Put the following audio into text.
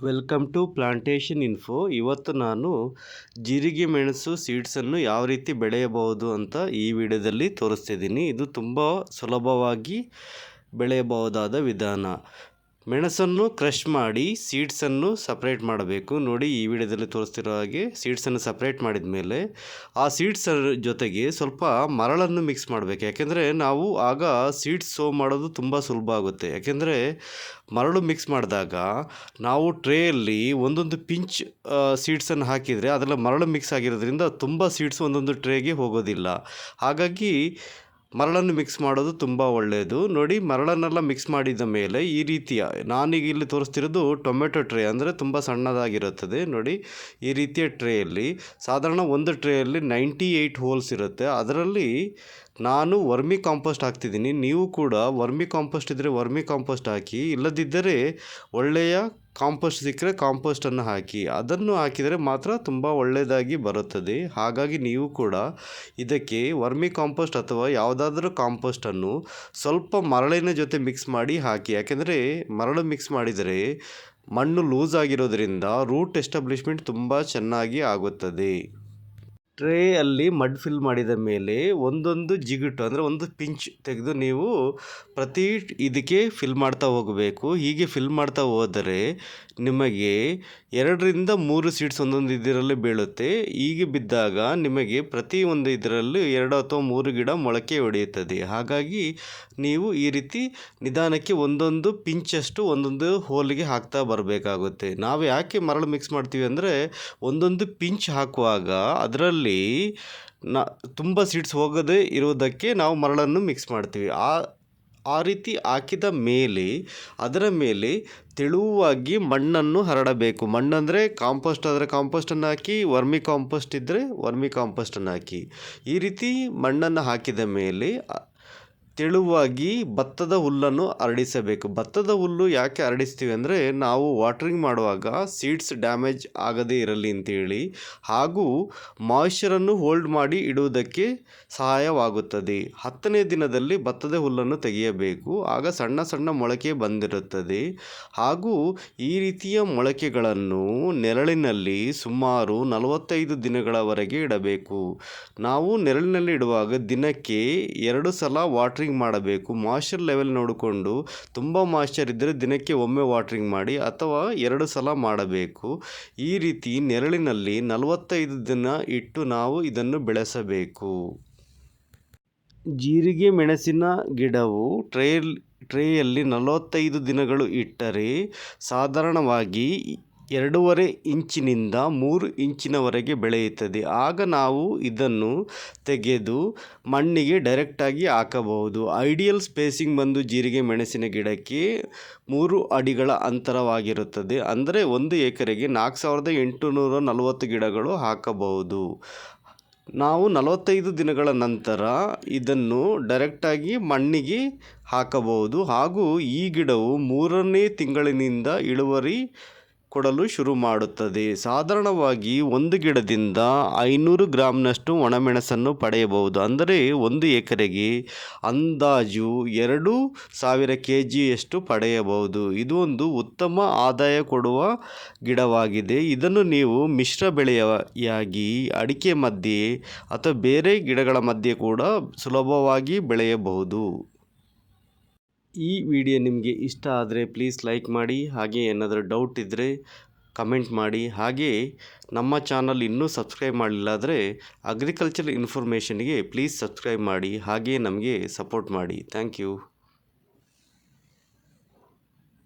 Welcome to plantation info. ಇವತ್ತು ನಾನು ಜೀರಿಗೆ ಮೆಣಸು ಸೀಡ್ಸನ್ನು ಯಾವ ರೀತಿ ಬೆಳೆಯಬಹುದು ಅಂತ ಈ ವಿಡಿಯೋದಲ್ಲಿ ತೋರಿಸ್ತಿದ್ದೀನಿ. ಇದು ತುಂಬ ಸುಲಭವಾಗಿ ಬೆಳೆಯಬಹುದಾದ ವಿಧಾನ. ಮೆಣಸನ್ನು ಕ್ರಷ್ ಮಾಡಿ ಸೀಡ್ಸನ್ನು ಸಪ್ರೇಟ್ ಮಾಡಬೇಕು. ನೋಡಿ, ಈ ವಿಡಿಯೋದಲ್ಲಿ ತೋರಿಸ್ತಿರೋ ಹಾಗೆ ಸೀಡ್ಸನ್ನು ಸಪ್ರೇಟ್ ಮಾಡಿದ ಮೇಲೆ ಆ ಸೀಡ್ಸ್ ಜೊತೆಗೆ ಸ್ವಲ್ಪ ಮರಳನ್ನು ಮಿಕ್ಸ್ ಮಾಡಬೇಕು. ಯಾಕೆಂದರೆ ನಾವು ಆಗ ಸೀಡ್ಸ್ ಸೋ ಮಾಡೋದು ತುಂಬ ಸುಲಭ ಆಗುತ್ತೆ. ಯಾಕೆಂದರೆ ಮರಳು ಮಿಕ್ಸ್ ಮಾಡಿದಾಗ ನಾವು ಟ್ರೇಯಲ್ಲಿ ಒಂದೊಂದು ಪಿಂಚ್ ಸೀಡ್ಸನ್ನು ಹಾಕಿದರೆ ಅದೆಲ್ಲ ಮರಳು ಮಿಕ್ಸ್ ಆಗಿರೋದ್ರಿಂದ ತುಂಬ ಸೀಡ್ಸ್ ಒಂದೊಂದು ಟ್ರೇಗೆ ಹೋಗೋದಿಲ್ಲ. ಹಾಗಾಗಿ ಮರಳನ್ನು ಮಿಕ್ಸ್ ಮಾಡೋದು ತುಂಬ ಒಳ್ಳೆಯದು. ನೋಡಿ, ಮರಳನ್ನೆಲ್ಲ ಮಿಕ್ಸ್ ಮಾಡಿದ ಮೇಲೆ ಈ ರೀತಿಯ, ನಾನೀಗ ಇಲ್ಲಿ ತೋರಿಸ್ತಿರೋದು ಟೊಮೆಟೊ ಟ್ರೇ, ಅಂದರೆ ತುಂಬ ಸಣ್ಣದಾಗಿರುತ್ತದೆ. ನೋಡಿ, ಈ ರೀತಿಯ ಟ್ರೇಯಲ್ಲಿ ಸಾಧಾರಣ ಒಂದು ಟ್ರೇಯಲ್ಲಿ 98 ಹೋಲ್ಸ್ ಇರುತ್ತೆ. ಅದರಲ್ಲಿ ನಾನು ವರ್ಮಿ ಕಾಂಪೋಸ್ಟ್ ಹಾಕ್ತಿದ್ದೀನಿ. ನೀವು ಕೂಡ ವರ್ಮಿ ಕಾಂಪೋಸ್ಟ್ ಇದ್ದರೆ ವರ್ಮಿ ಕಾಂಪೋಸ್ಟ್ ಹಾಕಿ, ಇಲ್ಲದಿದ್ದರೆ ಒಳ್ಳೆಯ ಕಾಂಪೋಸ್ಟ್ ಸಿಕ್ಕರೆ ಕಾಂಪೋಸ್ಟನ್ನು ಹಾಕಿ. ಅದನ್ನು ಹಾಕಿದರೆ ಮಾತ್ರ ತುಂಬ ಒಳ್ಳೆಯದಾಗಿ ಬರುತ್ತದೆ. ಹಾಗಾಗಿ ನೀವು ಕೂಡ ಇದಕ್ಕೆ ವರ್ಮಿ ಕಾಂಪೋಸ್ಟ್ ಅಥವಾ ಯಾವುದಾದ್ರೂ ಕಾಂಪೋಸ್ಟನ್ನು ಸ್ವಲ್ಪ ಮರಳಿನ ಜೊತೆ ಮಿಕ್ಸ್ ಮಾಡಿ ಹಾಕಿ. ಯಾಕೆಂದರೆ ಮರಳು ಮಿಕ್ಸ್ ಮಾಡಿದರೆ ಮಣ್ಣು ಲೂಸ್ ಆಗಿರೋದ್ರಿಂದ ರೂಟ್ ಎಸ್ಟಾಬ್ಲಿಷ್ಮೆಂಟ್ ತುಂಬ ಚೆನ್ನಾಗಿ ಆಗುತ್ತದೆ. ಟ್ರೇಯಲ್ಲಿ ಮಡ್ ಫಿಲ್ ಮಾಡಿದ ಮೇಲೆ ಒಂದೊಂದು ಜಿಗುಟು, ಅಂದರೆ ಒಂದು ಪಿಂಚ್ ತೆಗೆದು ನೀವು ಪ್ರತಿ ಇದಕ್ಕೆ ಫಿಲ್ ಮಾಡ್ತಾ ಹೋಗಬೇಕು. ಹೀಗೆ ಫಿಲ್ ಮಾಡ್ತಾ ಹೋದರೆ ನಿಮಗೆ 2-3 ಸೀಡ್ಸ್ ಒಂದೊಂದು ಇದರಲ್ಲಿ ಬೀಳುತ್ತೆ. ಹೀಗೆ ಬಿದ್ದಾಗ ನಿಮಗೆ ಪ್ರತಿ ಒಂದು ಇದರಲ್ಲಿ 2 ಅಥವಾ 3 ಗಿಡ ಮೊಳಕೆ ಹೊಡೆಯುತ್ತದೆ. ಹಾಗಾಗಿ ನೀವು ಈ ರೀತಿ ನಿಧಾನಕ್ಕೆ ಒಂದೊಂದು ಪಿಂಚಷ್ಟು ಒಂದೊಂದು ಹೋಲಿಗೆ ಹಾಕ್ತಾ ಬರಬೇಕಾಗುತ್ತೆ. ನಾವು ಯಾಕೆ ಮರಳು ಮಿಕ್ಸ್ ಮಾಡ್ತೀವಿ ಅಂದರೆ, ಒಂದೊಂದು ಪಿಂಚ್ ಹಾಕುವಾಗ ಅದರಲ್ಲಿ ತುಂಬ ಸೀಡ್ಸ್ ಹೋಗದೇ ಇರುವುದಕ್ಕೆ ನಾವು ಮರಳನ್ನು ಮಿಕ್ಸ್ ಮಾಡ್ತೀವಿ. ಆ ರೀತಿ ಹಾಕಿದ ಮೇಲೆ ಅದರ ಮೇಲೆ ತೆಳುವಾಗಿ ಮಣ್ಣನ್ನು ಹರಡಬೇಕು. ಮಣ್ಣಂದರೆ ಕಾಂಪೋಸ್ಟ್ ಆದರೆ ಕಾಂಪೋಸ್ಟನ್ನು ಹಾಕಿ, ವರ್ಮಿ ಕಾಂಪೋಸ್ಟ್ ಇದ್ದರೆ ವರ್ಮಿ ಕಾಂಪೋಸ್ಟನ್ನು ಹಾಕಿ. ಈ ರೀತಿ ಮಣ್ಣನ್ನು ಹಾಕಿದ ಮೇಲೆ ತೆಳುವಾಗಿ ಭತ್ತದ ಹುಲ್ಲನ್ನು ಹರಡಿಸಬೇಕು. ಭತ್ತದ ಹುಲ್ಲು ಯಾಕೆ ಹರಡಿಸ್ತೀವಿ ಅಂದರೆ, ನಾವು ವಾಟ್ರಿಂಗ್ ಮಾಡುವಾಗ ಸೀಡ್ಸ್ ಡ್ಯಾಮೇಜ್ ಆಗದೇ ಇರಲಿ ಅಂತೇಳಿ, ಹಾಗೂ ಮಾಯಿಶ್ಚರನ್ನು ಹೋಲ್ಡ್ ಮಾಡಿ ಇಡುವುದಕ್ಕೆ ಸಹಾಯವಾಗುತ್ತದೆ. 10ನೇ ದಿನದಲ್ಲಿ ಭತ್ತದ ಹುಲ್ಲನ್ನು ತೆಗೆಯಬೇಕು. ಆಗ ಸಣ್ಣ ಸಣ್ಣ ಮೊಳಕೆ ಬಂದಿರುತ್ತದೆ. ಹಾಗೂ ಈ ರೀತಿಯ ಮೊಳಕೆಗಳನ್ನು ನೆರಳಿನಲ್ಲಿ ಸುಮಾರು 45 ದಿನಗಳವರೆಗೆ ಇಡಬೇಕು. ನಾವು ನೆರಳಿನಲ್ಲಿ ಇಡುವಾಗ ದಿನಕ್ಕೆ 2 ಸಲ ವಾಟ್ರಿಂಗ್ ಮಾಡಬೇಕು. ಮಾಯಿಶ್ಚರ್ ಲೆವೆಲ್ ನೋಡಿಕೊಂಡು, ತುಂಬ ಮಾಯಿಶ್ಚರ್ ಇದ್ದರೆ ದಿನಕ್ಕೆ ಒಮ್ಮೆ ವಾಟ್ರಿಂಗ್ ಮಾಡಿ ಅಥವಾ 2 ಸಲ ಮಾಡಬೇಕು. ಈ ರೀತಿ ನೆರಳಿನಲ್ಲಿ 45 ದಿನ ಇಟ್ಟು ನಾವು ಇದನ್ನು ಬೆಳೆಸಬೇಕು. ಜೀರಿಗೆ ಮೆಣಸಿನ ಗಿಡವು ಟ್ರೇಯಲ್ಲಿ 45 ದಿನಗಳು ಇಟ್ಟರೆ ಸಾಧಾರಣವಾಗಿ 2.5 ಇಂಚಿನಿಂದ 3 ಇಂಚಿನವರೆಗೆ ಬೆಳೆಯುತ್ತದೆ. ಆಗ ನಾವು ಇದನ್ನು ತೆಗೆದು ಮಣ್ಣಿಗೆ ಡೈರೆಕ್ಟಾಗಿ ಹಾಕಬಹುದು. ಐಡಿಯಲ್ ಸ್ಪೇಸಿಂಗ್ ಬಂದು ಜೀರಿಗೆ ಮೆಣಸಿನ ಗಿಡಕ್ಕೆ 3 ಅಡಿಗಳ ಅಂತರವಾಗಿರುತ್ತದೆ. ಅಂದರೆ 1 ಎಕರೆಗೆ 4840 ಗಿಡಗಳು ಹಾಕಬಹುದು. ನಾವು 45 ದಿನಗಳ ನಂತರ ಇದನ್ನು ಡೈರೆಕ್ಟಾಗಿ ಮಣ್ಣಿಗೆ ಹಾಕಬಹುದು. ಹಾಗೂ ಈ ಗಿಡವು 3ನೇ ತಿಂಗಳಿನಿಂದ ಇಳುವರಿ ಕೊಡಲು ಶುರು ಮಾಡುತ್ತದೆ. ಸಾಧಾರಣವಾಗಿ ಒಂದು ಗಿಡದಿಂದ 500 ಗ್ರಾಂನಷ್ಟು ಒಣಮೆಣಸನ್ನು ಪಡೆಯಬಹುದು. ಅಂದರೆ 1 ಎಕರೆಗೆ ಅಂದಾಜು 2000 kgಯಷ್ಟು ಪಡೆಯಬಹುದು. ಇದು ಒಂದು ಉತ್ತಮ ಆದಾಯ ಕೊಡುವ ಗಿಡವಾಗಿದೆ. ಇದನ್ನು ನೀವು ಮಿಶ್ರ ಬೆಳೆಯಾಗಿ ಅಡಿಕೆ ಮಧ್ಯೆ ಅಥವಾ ಬೇರೆ ಗಿಡಗಳ ಮಧ್ಯೆ ಕೂಡ ಸುಲಭವಾಗಿ ಬೆಳೆಯಬಹುದು. ಈ ವಿಡಿಯೋ ನಿಮಗೆ ಇಷ್ಟ ಆದರೆ ಪ್ಲೀಸ್ ಲೈಕ್ ಮಾಡಿ. ಹಾಗೆ ಏನಾದರೂ ಡೌಟ್ ಇದ್ದರೆ ಕಮೆಂಟ್ ಮಾಡಿ. ಹಾಗೆ ನಮ್ಮ ಚಾನಲ್ ಇನ್ನೂ ಸಬ್ಸ್ಕ್ರೈಬ್ ಮಾಡಲಿಲ್ಲ ಆದರೆ ಅಗ್ರಿಕಲ್ಚರ್ ಇನ್ಫಾರ್ಮೇಷನ್ಗೆ ಪ್ಲೀಸ್ ಸಬ್ಸ್ಕ್ರೈಬ್ ಮಾಡಿ. ಹಾಗೆ ನಮಗೆ ಸಪೋರ್ಟ್ ಮಾಡಿ. Thank you.